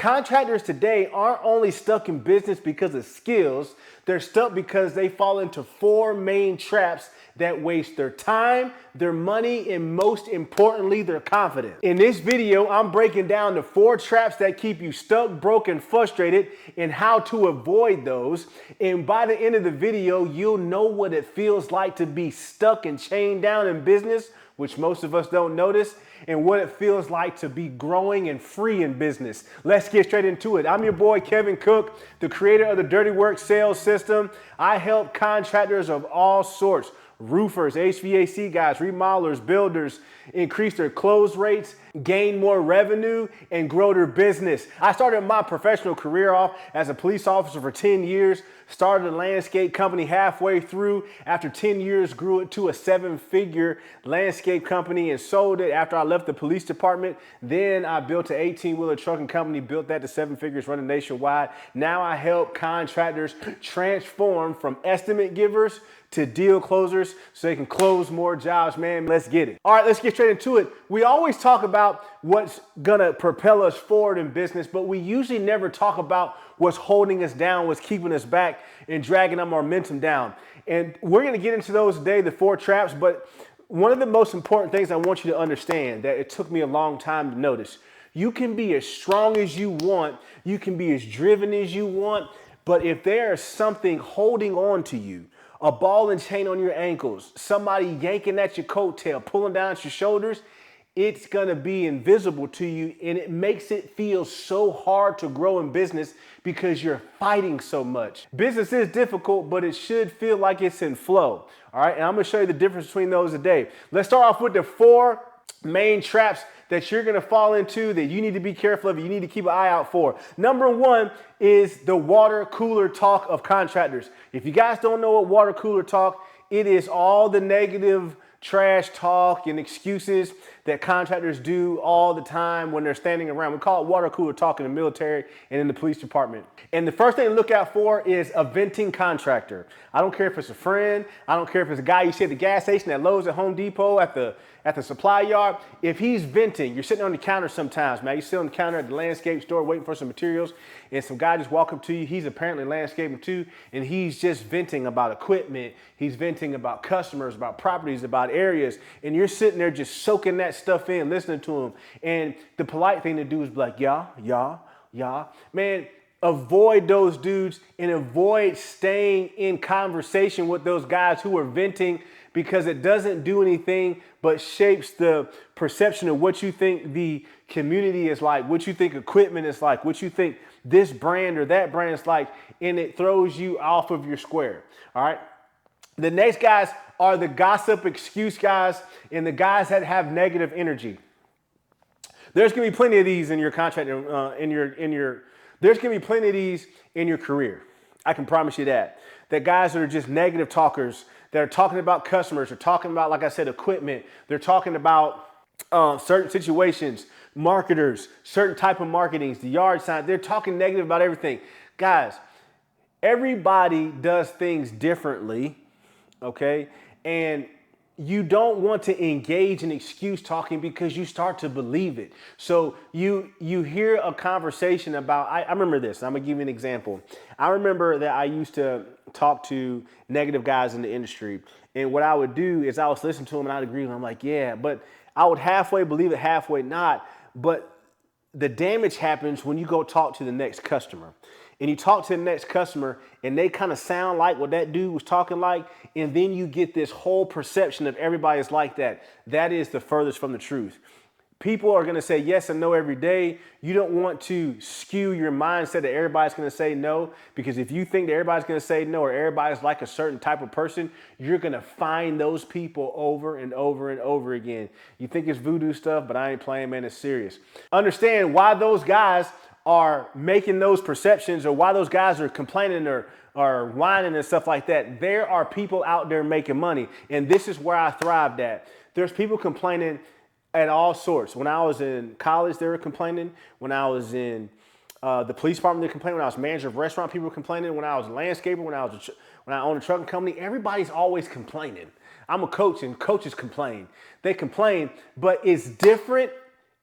Contractors today aren't only stuck in business because of skills, they're stuck because they fall into four main traps that waste their time, their money, and most importantly, their confidence. In this video, I'm breaking down the four traps that keep you stuck, broke, and frustrated and how to avoid those. And by the end of the video, you'll know what it feels like to be stuck and chained down in business, which most of us don't notice, and what it feels like to be growing and free in business. Let's get straight into it. I'm your boy, Kevin Cook, the creator of the Dirty Work Sales System. I help contractors of all sorts, roofers, HVAC guys, remodelers, builders, increase their close rates, gain more revenue, and grow their business. I started my professional career off as a police officer for 10 years, started a landscape company halfway through. After 10 years, grew it to a 7-figure landscape company and sold it after I left the police department. Then I built an 18-wheeler trucking company, built that to 7 figures, running nationwide. Now I help contractors transform from estimate givers to deal closers so they can close more jobs, man. Let's get it. All right, let's get straight into it. We always talk about what's gonna propel us forward in business, but we usually never talk about what's holding us down, what's keeping us back and dragging our momentum down. And we're gonna get into those today, the four traps, but one of the most important things I want you to understand that it took me a long time to notice. You can be as strong as you want, you can be as driven as you want, but if there is something holding on to you, a ball and chain on your ankles, somebody yanking at your coattail, pulling down at your shoulders, it's gonna be invisible to you, and it makes it feel so hard to grow in business because you're fighting so much. Business is difficult, but it should feel like it's in flow. All right, and I'm gonna show you the difference between those today. Let's start off with the four main traps that you're gonna fall into that you need to be careful of, you need to keep an eye out for. Number one is the water cooler talk of contractors. If you guys don't know what water cooler talk, it is all the negative trash talk and excuses that contractors do all the time when they're standing around. We call it water cooler talk in the military and in the police department. And the first thing to look out for is a venting contractor. I don't care if it's a friend, I don't care if it's a guy you see at the gas station, at Lowe's, at Home Depot, at the supply yard. If he's venting, you're sitting on the counter sometimes, man. You sit on the counter at the landscape store waiting for some materials, and some guy just walk up to you. He's apparently landscaping too, and he's just venting about equipment. He's venting about customers, about properties, about areas, and you're sitting there just soaking that stuff in, listening to him. And the polite thing to do is be like, yeah. Man, avoid those dudes and avoid staying in conversation with those guys who are venting, because it doesn't do anything but shapes the perception of what you think the community is like, what you think equipment is like, what you think this brand or that brand is like, and it throws you off of your square. All right. The next guys are the gossip excuse guys and the guys that have negative energy. There's gonna be plenty of these in your contract, there's gonna be plenty of these in your career. I can promise you that. That guys that are just negative talkers, that are talking about customers, they're talking about, like I said, equipment, they're talking about certain situations, marketers, certain type of marketings, the yard sign, they're talking negative about everything. Guys, everybody does things differently, okay? And you don't want to engage in excuse talking because you start to believe it. So you hear a conversation about, I remember this, I'm gonna give you an example. I remember that I used to talk to negative guys in the industry, and what I would do is I was listening to them and I'd agree with them. I'm like, yeah, but I would halfway believe it, halfway not. But the damage happens when you go talk to the next customer. And you talk to the next customer and they kind of sound like what that dude was talking like, and then you get this whole perception of everybody's like that. That is the furthest from the truth. People are going to say yes and no every day. You don't want to skew your mindset that everybody's going to say no, because if you think that everybody's going to say no or everybody's like a certain type of person, you're going to find those people over and over and over again. You think it's voodoo stuff, but I ain't playing, man. It's serious. Understand why those guys are making those perceptions, or why those guys are complaining or whining and stuff like that. There are people out there making money, and this is where I thrived at. There's people complaining at all sorts. When I was in college, they were complaining. When I was in the police department, they were complaining. When I was manager of a restaurant, people were complaining. When I was a landscaper, when I owned a trucking company, everybody's always complaining. I'm a coach, and coaches complain. They complain, but it's different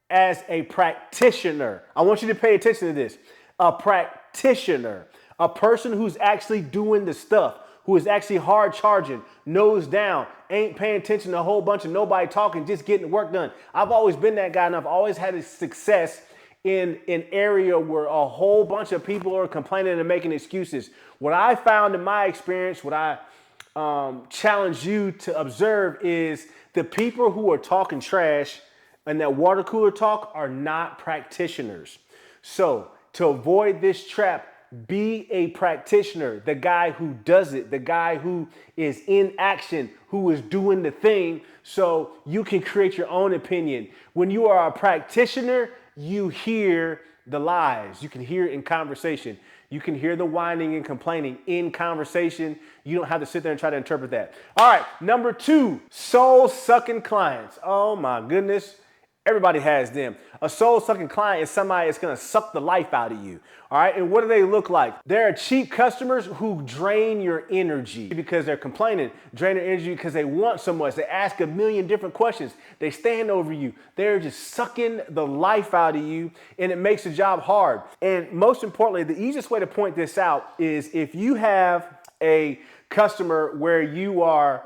as a practitioner. I want you to pay attention to this. A practitioner, a person who's actually doing the stuff, who is actually hard charging, nose down, ain't paying attention to a whole bunch of nobody talking, just getting the work done. I've always been that guy, and I've always had a success in an area where a whole bunch of people are complaining and making excuses. What I found in my experience, what I challenge you to observe is the people who are talking trash and that water cooler talk are not practitioners. So to avoid this trap, be a practitioner, the guy who does it, the guy who is in action, who is doing the thing, so you can create your own opinion. When you are a practitioner, you hear the lies. You can hear it in conversation. You can hear the whining and complaining in conversation. You don't have to sit there and try to interpret that. All right, number 2, soul-sucking clients. Oh my goodness. Everybody has them. A soul-sucking client is somebody that's going to suck the life out of you. All right. And what do they look like? They're cheap customers who drain your energy because they're complaining, drain your energy because they want so much. They ask a million different questions. They stand over you. They're just sucking the life out of you, and it makes the job hard. And most importantly, the easiest way to point this out is if you have a customer where you are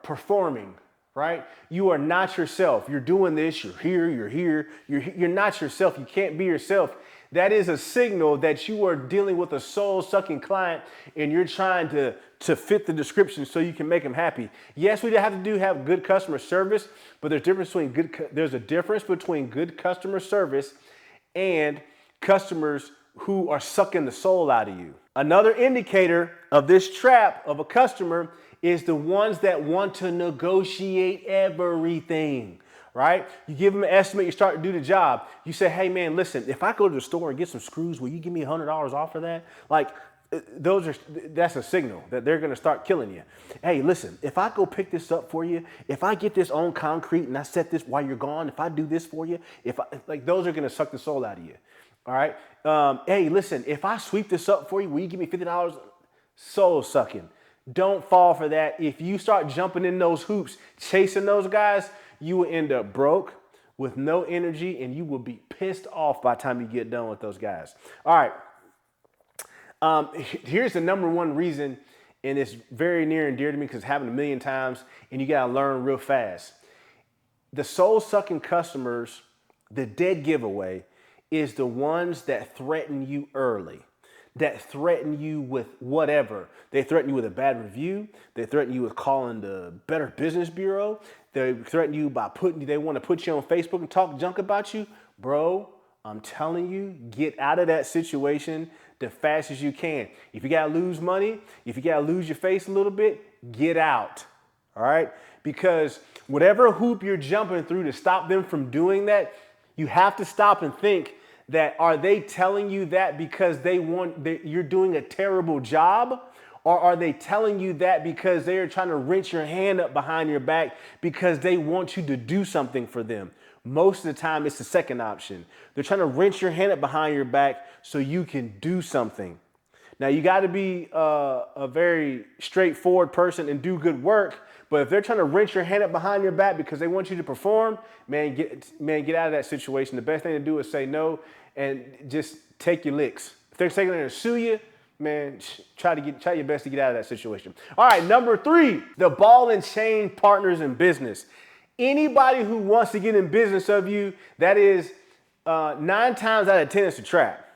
performing. Right? You are not yourself. You're doing this, you're here, you're not yourself. You can't be yourself. That is a signal that you are dealing with a soul-sucking client and you're trying to fit the description so you can make them happy. Yes, we have good customer service, but there's a difference between good customer service and customers who are sucking the soul out of you. Another indicator of this trap of a customer is the ones that want to negotiate everything, right? You give them an estimate, you start to do the job. You say, hey man, listen, if I go to the store and get some screws, will you give me $100 off for that? Like, that's a signal that they're gonna start killing you. Hey, listen, if I go pick this up for you, if I get this on concrete and I set this while you're gone, if I do this for you, those are gonna suck the soul out of you. All right. Hey, listen, if I sweep this up for you, will you give me $50? Soul sucking. Don't fall for that. If you start jumping in those hoops, chasing those guys, you will end up broke with no energy and you will be pissed off by the time you get done with those guys. All right. Here's the number one reason, and it's very near and dear to me because it's happened a million times and you got to learn real fast. The soul sucking customers, the dead giveaway, is the ones that threaten you early, that threaten you with whatever. They threaten you with a bad review. They threaten you with calling the Better Business Bureau. They threaten you by they want to put you on Facebook and talk junk about you. Bro, I'm telling you, get out of that situation the fast as you can. If you got to lose money, if you got to lose your face a little bit, get out. All right? Because whatever hoop you're jumping through to stop them from doing that, you have to stop and think, that are they telling you that because you're doing a terrible job? Or are they telling you that because they are trying to wrench your hand up behind your back because they want you to do something for them? Most of the time, it's the second option. They're trying to wrench your hand up behind your back so you can do something. Now, you got to be a very straightforward person and do good work. But if they're trying to wrench your hand up behind your back because they want you to perform, man, get out of that situation. The best thing to do is say no and just take your licks. If they're taking there to sue you, man, try your best to get out of that situation. All right, number 3, the ball and chain partners in business. Anybody who wants to get in business of you, that is 9 times out of 10 it's a trap.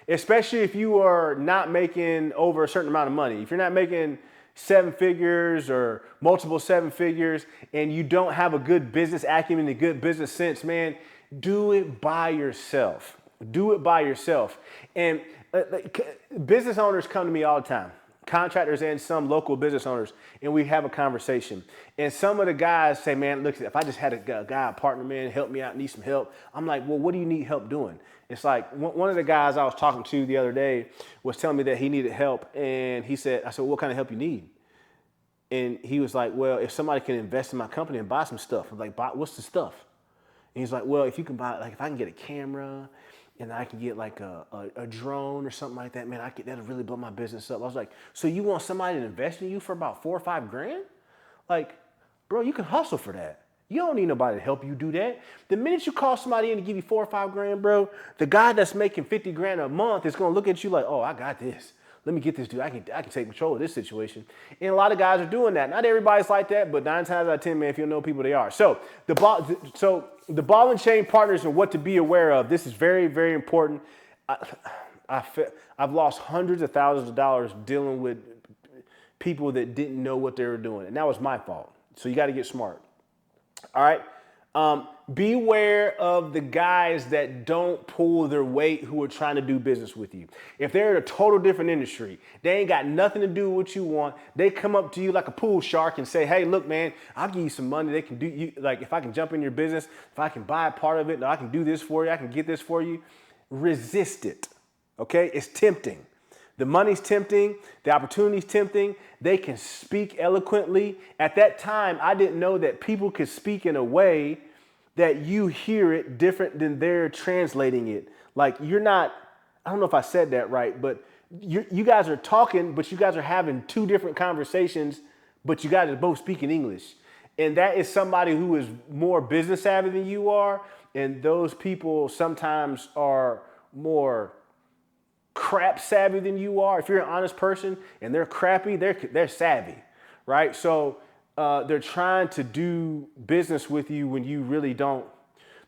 Especially if you are not making over a certain amount of money. If you're not making 7 figures or multiple 7 figures and you don't have a good business acumen, a good business sense, man, do it by yourself. Do it by yourself. And business owners come to me all the time, contractors and some local business owners, and we have a conversation. And some of the guys say, man, look, if I just had a guy, a partner, man, help me out, need some help. I'm like, well, what do you need help doing? It's like one of the guys I was talking to the other day was telling me that he needed help. And I said, what kind of help you need? And he was like, well, if somebody can invest in my company and buy some stuff. I'm like, what's the stuff? And he's like, well, if you can buy, like if I can get a camera and I can get like a drone or something like that, man, that'll really blow my business up. I was like, so you want somebody to invest in you for about $4 or $5 grand? Like, bro, you can hustle for that. You don't need nobody to help you do that. The minute you call somebody in to give you 4 or 5 grand, bro, the guy that's making 50 grand a month is gonna look at you like, oh, I got this. Let me get this dude. I can take control of this situation. And a lot of guys are doing that. Not everybody's like that, but 9 times out of 10, man, if you know people, they are. So the ball and chain partners and what to be aware of. This is very, very important. I've lost hundreds of thousands of dollars dealing with people that didn't know what they were doing, and that was my fault. So you got to get smart. All right. Beware of the guys that don't pull their weight who are trying to do business with you. If they're in a total different industry, they ain't got nothing to do with what you want. They come up to you like a pool shark and say, hey, look, man, I'll give you some money. They can do you, like, if I can jump in your business, if I can buy a part of it, I can do this for you. I can get this for you. Resist it. Okay. It's tempting. The money's tempting. The opportunity's tempting. They can speak eloquently. At that time, I didn't know that people could speak in a way that you hear it different than they're translating it. Like you're not, I don't know if I said that right, but you guys are talking, but you guys are having 2 different conversations, but you guys are both speaking English. And that is somebody who is more business savvy than you are. And those people sometimes are more crap savvy than you are. If you're an honest person and they're crappy, they're savvy, right? So they're trying to do business with you when you really don't.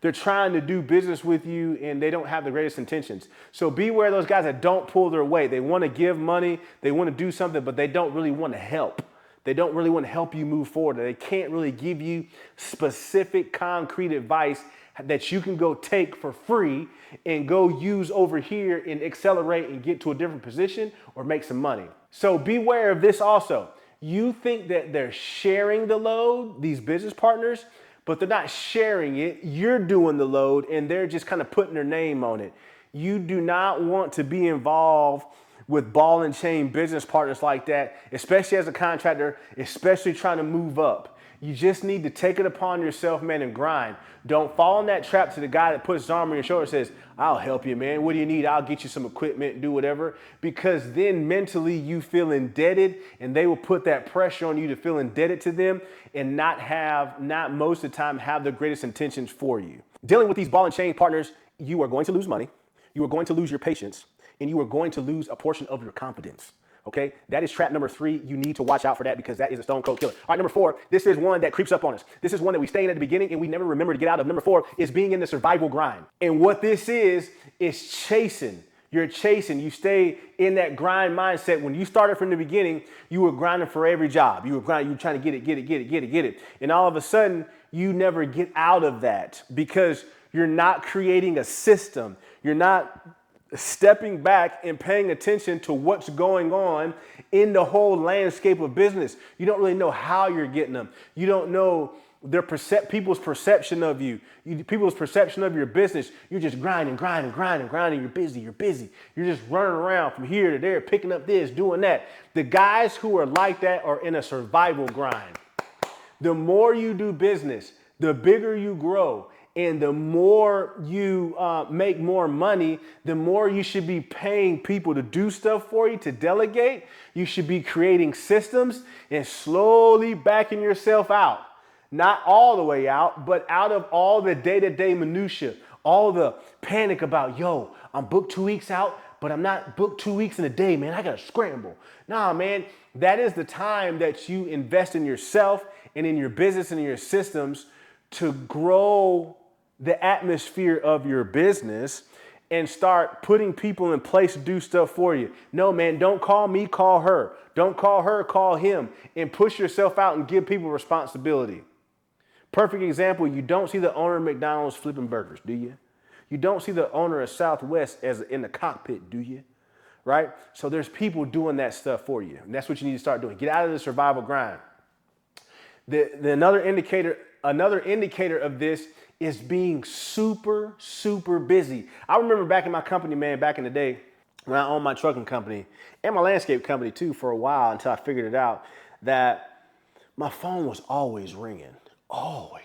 They're trying to do business with you and they don't have the greatest intentions. So beware of those guys that don't pull their weight. They want to give money, they want to do something, but they don't really want to help. They don't really want to help you move forward. They can't really give you specific, concrete advice that you can go take for free and go use over here and accelerate and get to a different position or make some money. So beware of this also. You think that they're sharing the load, these business partners, but they're not sharing it. You're doing the load and they're just kind of putting their name on it. You do not want to be involved with ball and chain business partners like that, especially as a contractor, especially trying to move up. You just need to take it upon yourself, man, and grind. Don't fall in that trap to the guy that puts his arm on your shoulder and says, I'll help you, man. What do you need? I'll get you some equipment, do whatever. Because then mentally you feel indebted and they will put that pressure on you to feel indebted to them and not most of the time have the greatest intentions for you. Dealing with these ball and chain partners, you are going to lose money. You are going to lose your patience and you are going to lose a portion of your confidence. Okay, that is trap number 3. You need to watch out for that because that is a stone cold killer. All right, number 4, this is one that creeps up on us. This is one that we stay in at the beginning and we never remember to get out of. Number 4 is being in the survival grind. And what this is chasing. You're chasing. You stay in that grind mindset. When you started from the beginning, you were grinding for every job. You were grinding, you were trying to get it. And all of a sudden, you never get out of that because you're not creating a system. You're not stepping back and paying attention to what's going on in the whole landscape of business. You don't really know how you're getting them. You don't know people's perception of you, people's perception of your business. You're just grinding. You're busy. You're just running around from here to there, picking up this, doing that. The guys who are like that are in a survival grind. The more you do business, the bigger you grow. And the more you make more money, the more you should be paying people to do stuff for you, to delegate. You should be creating systems and slowly backing yourself out. Not all the way out, but out of all the day-to-day minutia, all the panic about, yo, I'm booked 2 weeks out, but I'm not booked 2 weeks in a day, man. I got to scramble. Nah, man, that is the time that you invest in yourself and in your business and in your systems to grow the atmosphere of your business and start putting people in place to do stuff for you. No, man, don't call me, call her. Don't call her, call him, and push yourself out and give people responsibility. Perfect example, you don't see the owner of McDonald's flipping burgers, do you? You don't see the owner of Southwest as in the cockpit, do you? Right? So there's people doing that stuff for you. And that's what you need to start doing. Get out of the survival grind. Another indicator of this is being super, super busy. I remember back in my company, man, back in the day when I owned my trucking company and my landscape company too for a while until I figured it out that my phone was always ringing, always,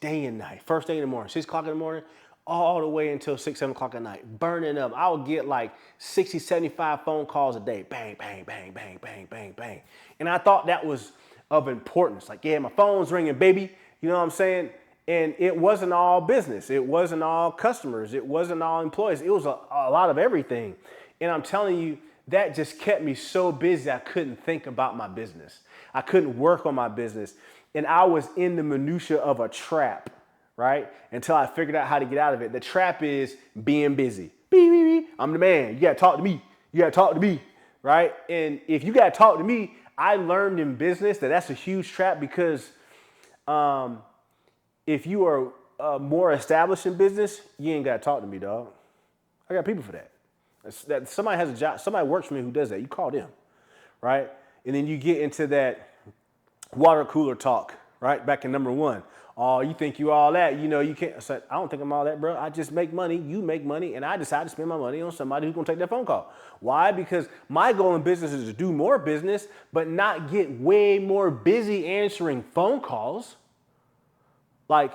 day and night. First thing in the morning, 6 o'clock in the morning, all the way until 6, 7 o'clock at night, burning up. I would get like 60, 75 phone calls a day. Bang, bang, bang, bang, bang, bang, bang. And I thought that was of importance. Like, yeah, my phone's ringing, baby. You know what I'm saying? And it wasn't all business. It wasn't all customers. It wasn't all employees. It was a lot of everything. And I'm telling you, that just kept me so busy I couldn't think about my business. I couldn't work on my business. And I was in the minutia of a trap, right? Until I figured out how to get out of it. The trap is being busy. Beep, beep, beep. I'm the man. You got to talk to me. You got to talk to me, right? And if you got to talk to me, I learned in business that that's a huge trap because if you are more established in business, you ain't got to talk to me, dog. I got people for that. That somebody has a job, somebody works for me who does that. You call them, right? And then you get into that water cooler talk, right? Back in number 1. Oh, you think you all that? You know, you can't. I said, I don't think I'm all that, bro. I just make money. You make money. And I decide to spend my money on somebody who's going to take that phone call. Why? Because my goal in business is to do more business, but not get way more busy answering phone calls. Like,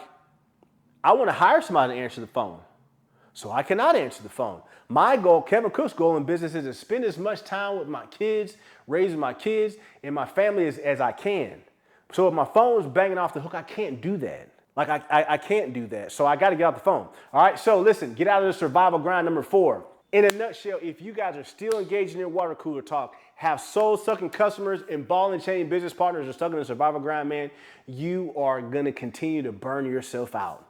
I want to hire somebody to answer the phone. So I cannot answer the phone. My goal, Kevin Cook's goal in business is to spend as much time with my kids, raising my kids and my family as I can. So if my phone's banging off the hook, I can't do that. Like I can't do that. So I got to get off the phone. All right. So listen, get out of the survival grind. Number 4. In a nutshell, if you guys are still engaged in your water cooler talk, have soul-sucking customers and ball and chain business partners are stuck in the survival grind, man, you are going to continue to burn yourself out.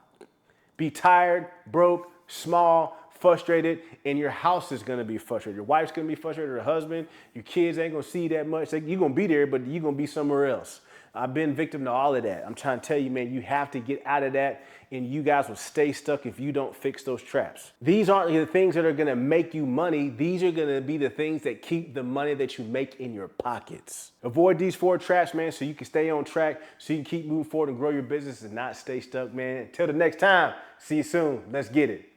Be tired, broke, small, frustrated, and your house is going to be frustrated. Your wife's going to be frustrated, her husband, your kids ain't going to see you that much. You're going to be there, but you're going to be somewhere else. I've been victim to all of that. I'm trying to tell you, man, you have to get out of that, and you guys will stay stuck if you don't fix those traps. These aren't the things that are going to make you money. These are going to be the things that keep the money that you make in your pockets. Avoid these 4 traps, man, so you can stay on track, so you can keep moving forward and grow your business and not stay stuck, man. Until the next time, see you soon. Let's get it.